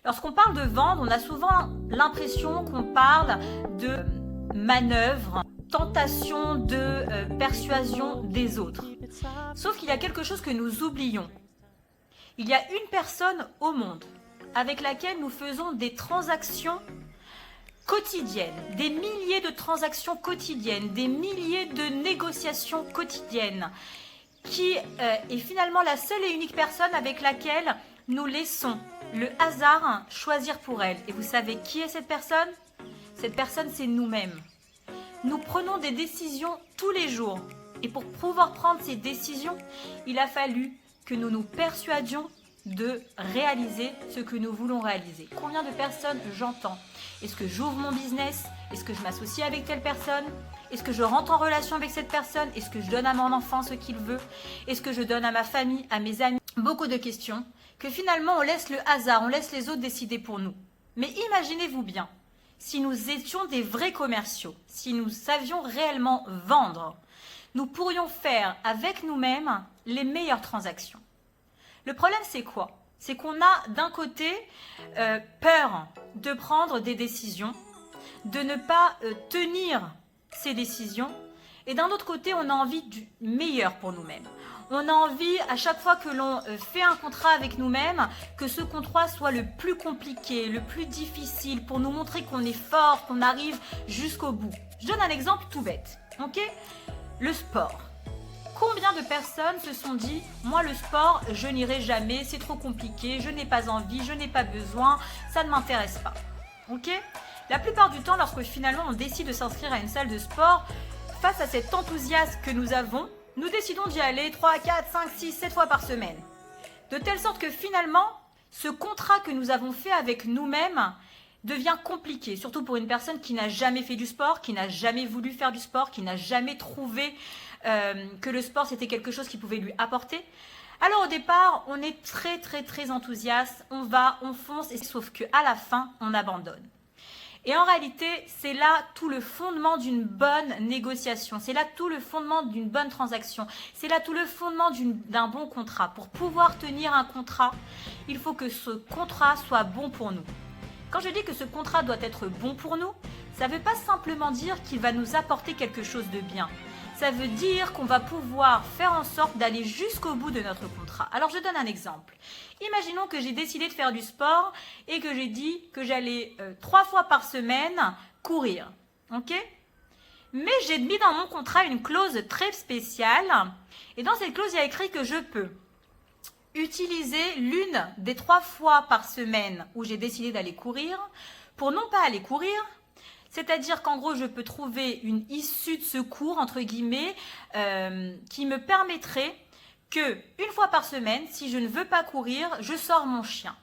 Lorsqu'on parle de vendre, on a souvent l'impression qu'on parle de manœuvre, tentation de persuasion des autres. Sauf qu'il y a quelque chose que nous oublions. Il y a une personne au monde avec laquelle nous faisons des transactions quotidiennes, des milliers de transactions quotidiennes, des milliers de négociations quotidiennes, qui est finalement la seule et unique personne avec laquelle nous laissons le hasard choisir pour elle. Et vous savez qui est cette personne? Cette personne, c'est nous-mêmes. Nous prenons des décisions tous les jours. Et pour pouvoir prendre ces décisions, il a fallu que nous nous persuadions de réaliser ce que nous voulons réaliser. Combien de personnes j'entends? Est-ce que j'ouvre mon business? Est-ce que je m'associe avec telle personne? Est-ce que je rentre en relation avec cette personne? Est-ce que je donne à mon enfant ce qu'il veut? Est-ce que je donne à ma famille, à mes amis? Beaucoup de questions que finalement on laisse le hasard, on laisse les autres décider pour nous. Mais imaginez-vous bien, si nous étions des vrais commerciaux, si nous savions réellement vendre, nous pourrions faire avec nous-mêmes les meilleures transactions. Le problème, c'est quoi? C'est qu'on a d'un côté peur de prendre des décisions, de ne pas tenir ces décisions, et d'un autre côté, on a envie du meilleur pour nous-mêmes. On a envie, à chaque fois que l'on fait un contrat avec nous-mêmes, que ce contrat soit le plus compliqué, le plus difficile, pour nous montrer qu'on est fort, qu'on arrive jusqu'au bout. Je donne un exemple tout bête, ok? Le sport. Combien de personnes se sont dit « Moi, le sport, je n'irai jamais, c'est trop compliqué, je n'ai pas envie, je n'ai pas besoin, ça ne m'intéresse pas. » Ok? La plupart du temps, lorsque finalement on décide de s'inscrire à une salle de sport, face à cet enthousiasme que nous avons, nous décidons d'y aller 3, 4, 5, 6, 7 fois par semaine. De telle sorte que finalement, ce contrat que nous avons fait avec nous-mêmes devient compliqué, surtout pour une personne qui n'a jamais fait du sport, qui n'a jamais voulu faire du sport, qui n'a jamais trouvé que le sport c'était quelque chose qui pouvait lui apporter. Alors au départ, on est très enthousiaste, on va, on fonce, et sauf qu'à la fin, on abandonne. Et en réalité, c'est là tout le fondement d'une bonne négociation, c'est là tout le fondement d'une bonne transaction, c'est là tout le fondement d'un bon contrat. Pour pouvoir tenir un contrat, il faut que ce contrat soit bon pour nous. Quand je dis que ce contrat doit être bon pour nous, ça ne veut pas simplement dire qu'il va nous apporter quelque chose de bien. Ça veut dire qu'on va pouvoir faire en sorte d'aller jusqu'au bout de notre contrat. Alors je donne un exemple. Imaginons que j'ai décidé de faire du sport et que j'ai dit que j'allais 3 fois par semaine courir. Ok? Mais j'ai mis dans mon contrat une clause très spéciale. Et dans cette clause, il y a écrit que je peux utiliser l'une des 3 fois par semaine où j'ai décidé d'aller courir pour non pas aller courir, c'est-à-dire qu'en gros, je peux trouver une issue de secours, entre guillemets, qui me permettrait que, une fois par semaine, si je ne veux pas courir, je sors mon chien.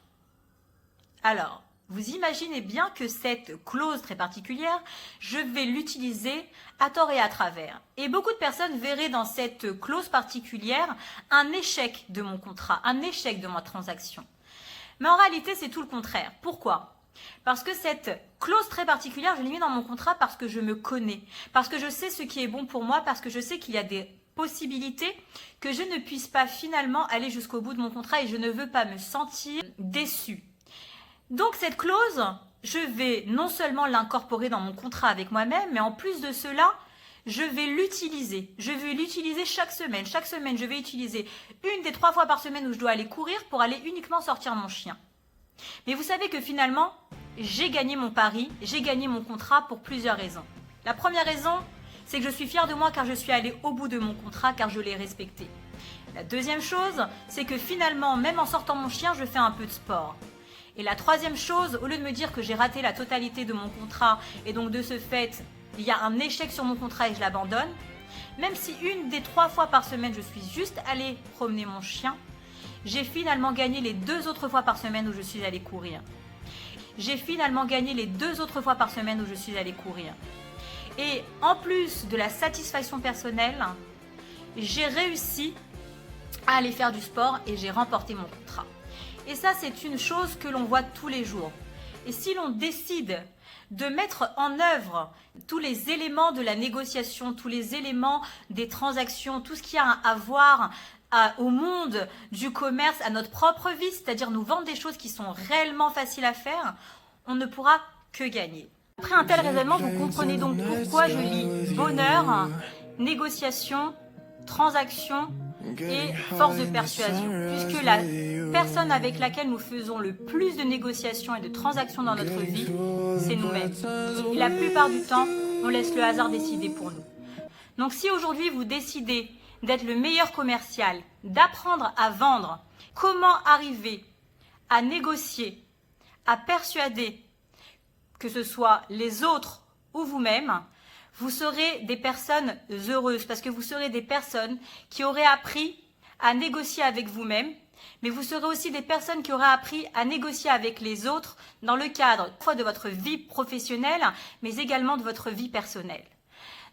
Alors, vous imaginez bien que cette clause très particulière, je vais l'utiliser à tort et à travers. Et beaucoup de personnes verraient dans cette clause particulière un échec de mon contrat, un échec de ma transaction. Mais en réalité, c'est tout le contraire. Pourquoi ? Parce que cette clause très particulière, je l'ai mis dans mon contrat parce que je me connais, parce que je sais ce qui est bon pour moi, parce que je sais qu'il y a des possibilités que je ne puisse pas finalement aller jusqu'au bout de mon contrat et je ne veux pas me sentir déçue. Donc cette clause, je vais non seulement l'incorporer dans mon contrat avec moi-même, mais en plus de cela, je vais l'utiliser. Je vais l'utiliser chaque semaine. Chaque semaine, je vais utiliser une des 3 fois par semaine où je dois aller courir pour aller uniquement sortir mon chien. Mais vous savez que finalement, j'ai gagné mon pari, j'ai gagné mon contrat pour plusieurs raisons. La première raison, c'est que je suis fière de moi car je suis allée au bout de mon contrat, car je l'ai respecté. La deuxième chose, c'est que finalement, même en sortant mon chien, je fais un peu de sport. Et la troisième chose, au lieu de me dire que j'ai raté la totalité de mon contrat et donc de ce fait, il y a un échec sur mon contrat et je l'abandonne, même si une des 3 fois par semaine, je suis juste allée promener mon chien, j'ai finalement gagné les 2 autres fois par semaine où je suis allée courir. J'ai finalement gagné les 2 autres fois par semaine où je suis allée courir. Et en plus de la satisfaction personnelle, j'ai réussi à aller faire du sport et j'ai remporté mon contrat. Et ça, c'est une chose que l'on voit tous les jours. Et si l'on décide de mettre en œuvre tous les éléments de la négociation, tous les éléments des transactions, tout ce qui a à voir au monde du commerce, à notre propre vie, c'est-à-dire nous vendre des choses qui sont réellement faciles à faire, on ne pourra que gagner. Après un tel raisonnement, vous comprenez donc pourquoi je lis bonheur, négociation, transaction et force de persuasion, puisque la personne avec laquelle nous faisons le plus de négociations et de transactions dans notre vie, c'est nous-mêmes. Et la plupart du temps, on laisse le hasard décider pour nous. Donc si aujourd'hui vous décidez d'être le meilleur commercial, d'apprendre à vendre, comment arriver à négocier, à persuader, que ce soit les autres ou vous-même, vous serez des personnes heureuses parce que vous serez des personnes qui auraient appris à négocier avec vous-même, mais vous serez aussi des personnes qui auraient appris à négocier avec les autres dans le cadre soit de votre vie professionnelle, mais également de votre vie personnelle.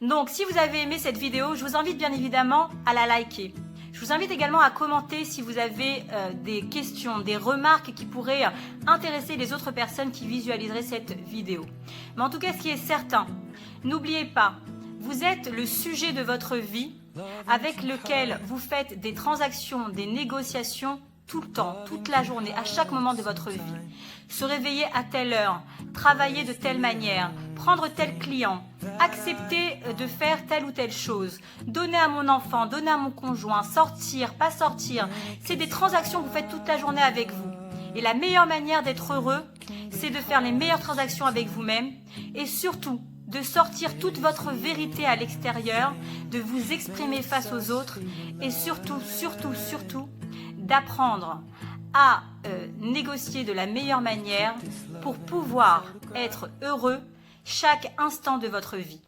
Donc, si vous avez aimé cette vidéo, je vous invite bien évidemment à la liker. Je vous invite également à commenter si vous avez des questions, des remarques qui pourraient intéresser les autres personnes qui visualiseraient cette vidéo. Mais en tout cas, ce qui est certain, n'oubliez pas, vous êtes le sujet de votre vie avec lequel vous faites des transactions, des négociations tout le temps, toute la journée, à chaque moment de votre vie. Se réveiller à telle heure, travailler de telle manière, prendre tel client, accepter de faire telle ou telle chose, donner à mon enfant, donner à mon conjoint, sortir, pas sortir. C'est des transactions que vous faites toute la journée avec vous. Et la meilleure manière d'être heureux, c'est de faire les meilleures transactions avec vous-même et surtout de sortir toute votre vérité à l'extérieur, de vous exprimer face aux autres et surtout, d'apprendre à négocier de la meilleure manière pour pouvoir être heureux chaque instant de votre vie.